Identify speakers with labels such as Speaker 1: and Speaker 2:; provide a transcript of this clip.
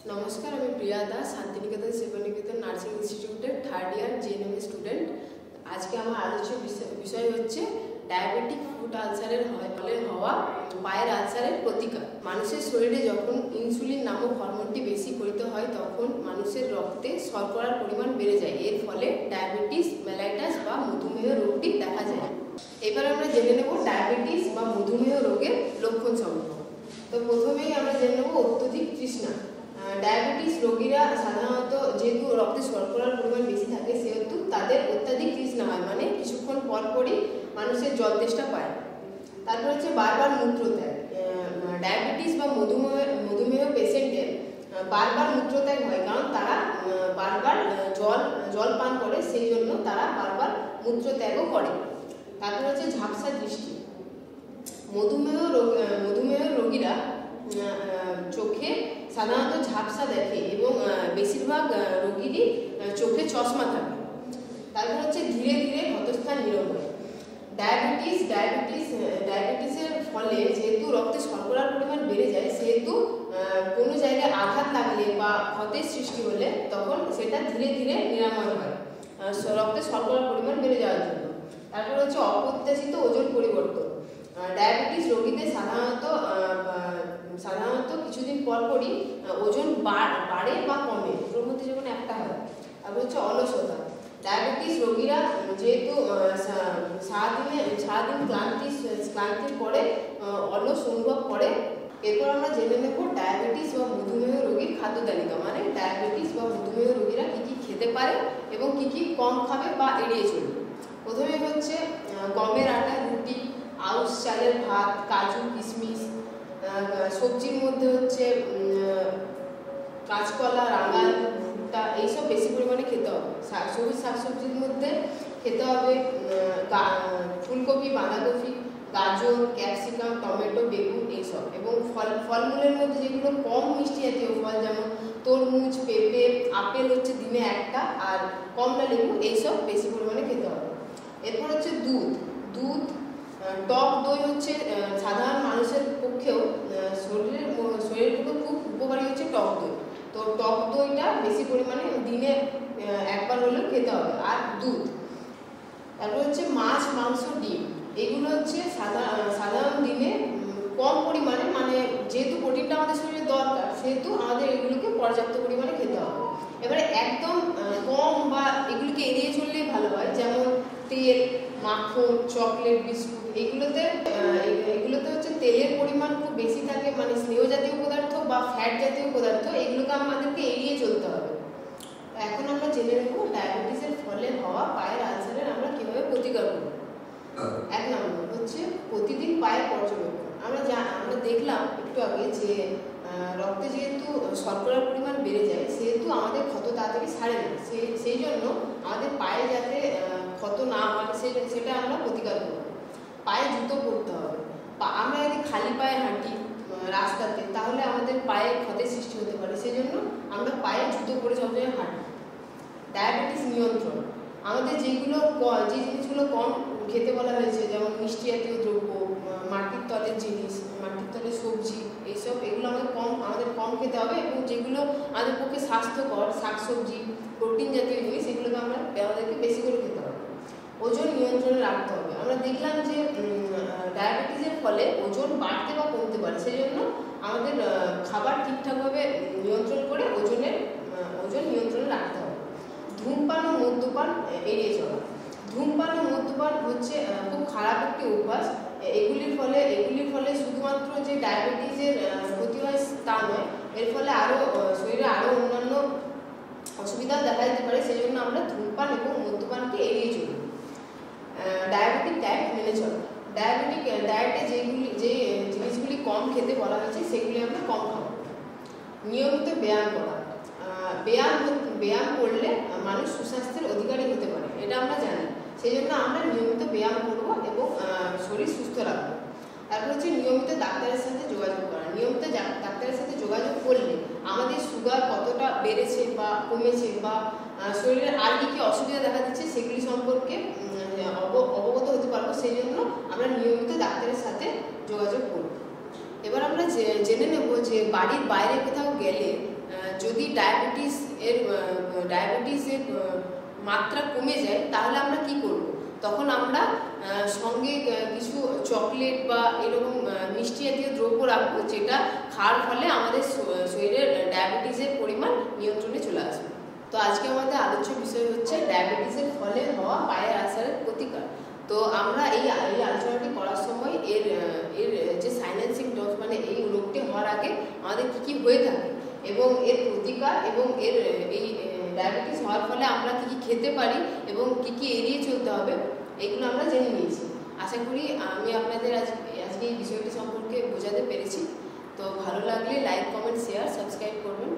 Speaker 1: नमस्कार, আমি প্রিয়া দাস, শান্তিনিকেতন সেবানিকেতন নার্সিং ইনস্টিটিউটের থার্ড ইয়ার জিএনএম স্টুডেন্ট। আজকে আমার আলোচ্য বিষয় হচ্ছে ডায়াবেটিক ফুট আলসারের ফলে হওয়া পায়ের আলসারের প্রতিকার। মানুষের শরীরে যখন ইনসুলিন নামক হরমোনটি বেশি পরিত হয় তখন মানুষের রক্তে শর্করার পরিমাণ বেড়ে যায়। এর ফলে ডায়াবেটিস মেলাইটাস বা মধুমেহ রোগটি দেখা যায়। এবার আমরা জেনে নেব ডায়াবেটিস বা মধুমেহ রোগের লক্ষণ সম্পর্কে। তো প্রথমেই আমরা জেনে নেব অত্যধিক তৃষ্ণা। ডায়াবেটিস রোগীরা সাধারণত যেহেতু রক্তে শর্করার পরিমাণ বেশি থাকে সেহেতু তাদের অত্যাধিক তৃষ্ণা হয়, মানে কিছুক্ষণ পরপরই মানুষের জল তেষ্টা পায়। তারপর হচ্ছে বারবার মূত্রত্যাগ। ডায়াবেটিস বা মধুমেহ পেশেন্টের বারবার মূত্রত্যাগ হয়, কারণ তারা বারবার জল পান করে, সেই জন্য তারা বারবার মূত্রত্যাগও করে। তারপর হচ্ছে ঝাপসা দৃষ্টি। মধুমেহ রোগীরা চোখে সাধারণত ঝাপসা দেখে এবং বেশিরভাগ রোগীরই চোখে চশমা থাকে। তারপর হচ্ছে ধীরে ধীরে ক্ষতস্থান নিরাময়। ডায়াবেটিসের ফলে যেহেতু রক্তে শর্করার পরিমাণ বেড়ে যায়, সেহেতু কোনো জায়গায় আঘাত লাগলে বা ক্ষতের সৃষ্টি হলে তখন সেটা ধীরে ধীরে নিরাময় হয় রক্তে শর্করার পরিমাণ বেড়ে যাওয়ার জন্য। তারপর হচ্ছে অপ্রত্যাশিত ওজন পরিবর্তন। ডায়াবেটিস রোগীদের সাধারণত কিছুদিন পরপরই ওজন বাড়ে বা কমে, ওর মধ্যে যেমন একটা হয়। তারপর হচ্ছে অলসতা। ডায়াবেটিস রোগীরা যেহেতু সারাদিন ক্লান্তির পরে অলস অনুভব করে। এরপর আমরা জেনে নেব ডায়াবেটিস বা মধুমেহ রোগীর খাদ্য তালিকা, মানে ডায়াবেটিস বা মধুমেহ রোগীরা কী কী খেতে পারে এবং কী কী কম খাবে বা এড়িয়ে চলবে। প্রথমে হচ্ছে গমের আটার রুটি, আউশ চালের ভাত, কাজু কিশমিশ। সবজির মধ্যে হচ্ছে কাঁচকলা, রাঙাল, ভুট্টা, এইসব বেশি পরিমাণে খেতে হবে। সবুজ শাকসবজির মধ্যে খেতে হবে ফুলকপি, বাঁধাকপি, গাজর, ক্যাপসিকাম, টমেটো, বেগুন, এইসব। এবং ফলমূলের মধ্যে যেগুলো কম মিষ্টি জাতীয় ফল, যেমন তরমুজ, পেঁপে, আপেল হচ্ছে দিনে একটা, আর কমলা লেবু, এইসব বেশি পরিমাণে খেতে হবে। এরপর হচ্ছে দুধ, টক দই হচ্ছে সাধারণ মানুষের পক্ষেও শরীরের পক্ষে খুব উপকারী হচ্ছে টক দই। তো টক দইটা বেশি পরিমাণে দিনে একবার হলেও খেতে হবে। আর দুধ। তারপর হচ্ছে মাছ, মাংস, ডিম, এগুলো হচ্ছে সাধারণ দিনে কম পরিমাণে, মানে যেহেতু প্রোটিনটা আমাদের শরীরে দরকার সেহেতু আমাদের এগুলোকে পর্যাপ্ত পরিমাণে খেতে হবে। এবারে একদম কম বা এগুলোকে এড়িয়ে চললেই ভালো হয়, যেমন তেল, মাখন, চকলেট, বিস্কুট, এগুলোতে হচ্ছে তেলের পরিমাণ খুব বেশি থাকে, মানে স্নেহ জাতীয় পদার্থ বা ফ্যাট জাতীয় পদার্থ, এগুলোকে আমাদেরকে এড়িয়ে চলতে হবে। এখন আমরা জেনে নেব ডায়াবেটিসের ফলে হওয়া পায়ের আলসারের আমরা কীভাবে প্রতিকার করব। 1 নম্বর হচ্ছে প্রতিদিন পায়ের পর্যবেক্ষণ। আমরা দেখলাম একটু আগে যে রক্তে যেহেতু শর্করার পরিমাণ বেড়ে যায় সেহেতু আমাদের ক্ষত তাড়াতাড়ি সারে না, সেই জন্য আমাদের পায়ে যাতে ক্ষত না হয় সেটা আমরা প্রতিকার করব। পায়ে জুতো পরতে হবে। আমরা যদি খালি পায়ে হাঁটি রাস্তাতে তাহলে আমাদের পায়ে ক্ষতের সৃষ্টি হতে পারে, সেই জন্য আমরা পায়ে জুতো পরে সবসময় হাঁটি। ডায়াবেটিস নিয়ন্ত্রণ। আমাদের যে জিনিসগুলো কম খেতে বলা হয়েছে, যেমন মিষ্টি জাতীয় দ্রব্য, মাটির তলের জিনিস, মাটির তলের সবজি, এইসব, এগুলো আমাদের কম খেতে হবে। এবং যেগুলো আমাদের পক্ষে স্বাস্থ্যকর শাকসবজি, প্রোটিন জাতীয় জিনিস, এগুলোকে আমাদেরকে বেশি করে খেতে হবে। ওজন নিয়ন্ত্রণে রাখতে হবে। আমরা দেখলাম যে ডায়াবেটিসের ফলে ওজন বাড়তে বা কমতে পারে, সেই জন্য আমাদের খাবার ঠিকঠাকভাবে নিয়ন্ত্রণ করে ওজন নিয়ন্ত্রণে রাখতে হবে। ধূমপান ও মদ্যপান এড়িয়ে চলা। ধূমপান ও মদ্যপান হচ্ছে খুব খারাপ একটি অভ্যাস। এগুলির ফলে শুধুমাত্র যে ডায়াবেটিসের ক্ষতি হয় তা নয়, এর ফলে শরীরে আরও অন্যান্য অসুবিধাও দেখা দিতে পারে, সেই জন্য আমরা ধূমপান এবং মদ্যপানকে এড়িয়ে চলি। ডায়াবেটিক ডায়েট মেনে চলা। ডায়েটে যে জিনিসগুলি কম খেতে বলা হয়েছে সেগুলি আমরা কম খাবো। নিয়মিত ব্যায়াম করা। ব্যায়াম করলে মানুষ সুস্বাস্থ্যের অধিকারী হতে পারে, এটা আমরা জানি, সেই জন্য আমরা নিয়মিত ব্যায়াম করব এবং শরীর সুস্থ রাখবো। তারপর হচ্ছে নিয়মিত ডাক্তারের সাথে যোগাযোগ করা। নিয়মিত ডাক্তারের সাথে যোগাযোগ করলে আমাদের সুগার কতটা বেড়েছে বা কমেছে বা শরীরের আর কী অসুবিধা দেখা দিচ্ছে সেগুলি সম্পর্কে অবগত হতে পারবো, সেই জন্য আমরা নিয়মিত ডাক্তারের সাথে যোগাযোগ করব। এবার আমরা জেনে নেব যে বাড়ির বাইরে কোথাও গেলে ডায়াবেটিসের মাত্রা কমে যায়, তাহলে আমরা কি করব? তখন আমরা সঙ্গে কিছু চকলেট বা এরকম মিষ্টি জাতীয় দ্রব্য রাখবো, যেটা খাওয়ার ফলে আমাদের শরীরের ডায়াবেটিসের পরিমাণ নিয়ন্ত্রণে চলে আসবে। তো আজকে আমাদের আলোচ্য বিষয় হচ্ছে ডায়াবেটিসের ফলে হওয়া পায়ের আলসারের প্রতিকার। তো আমরা এই আলোচনাটি করার সময় এর যে সাইলেন্স সিমটমস, মানে এই রোগটি হওয়ার আগে আমাদের কী কী হয়ে থাকে এবং এর প্রতিকার এবং এই ডায়াবেটিস হওয়ার ফলে আমরা কী কী খেতে পারি এবং কী কী এড়িয়ে চলতে হবে, এগুলো আমরা জেনে নিয়েছি। আশা করি আমি আপনাদের আজকে এই বিষয়টি সম্পর্কে বোঝাতে পেরেছি। তো ভালো লাগলে লাইক, কমেন্ট, শেয়ার, সাবস্ক্রাইব করবেন।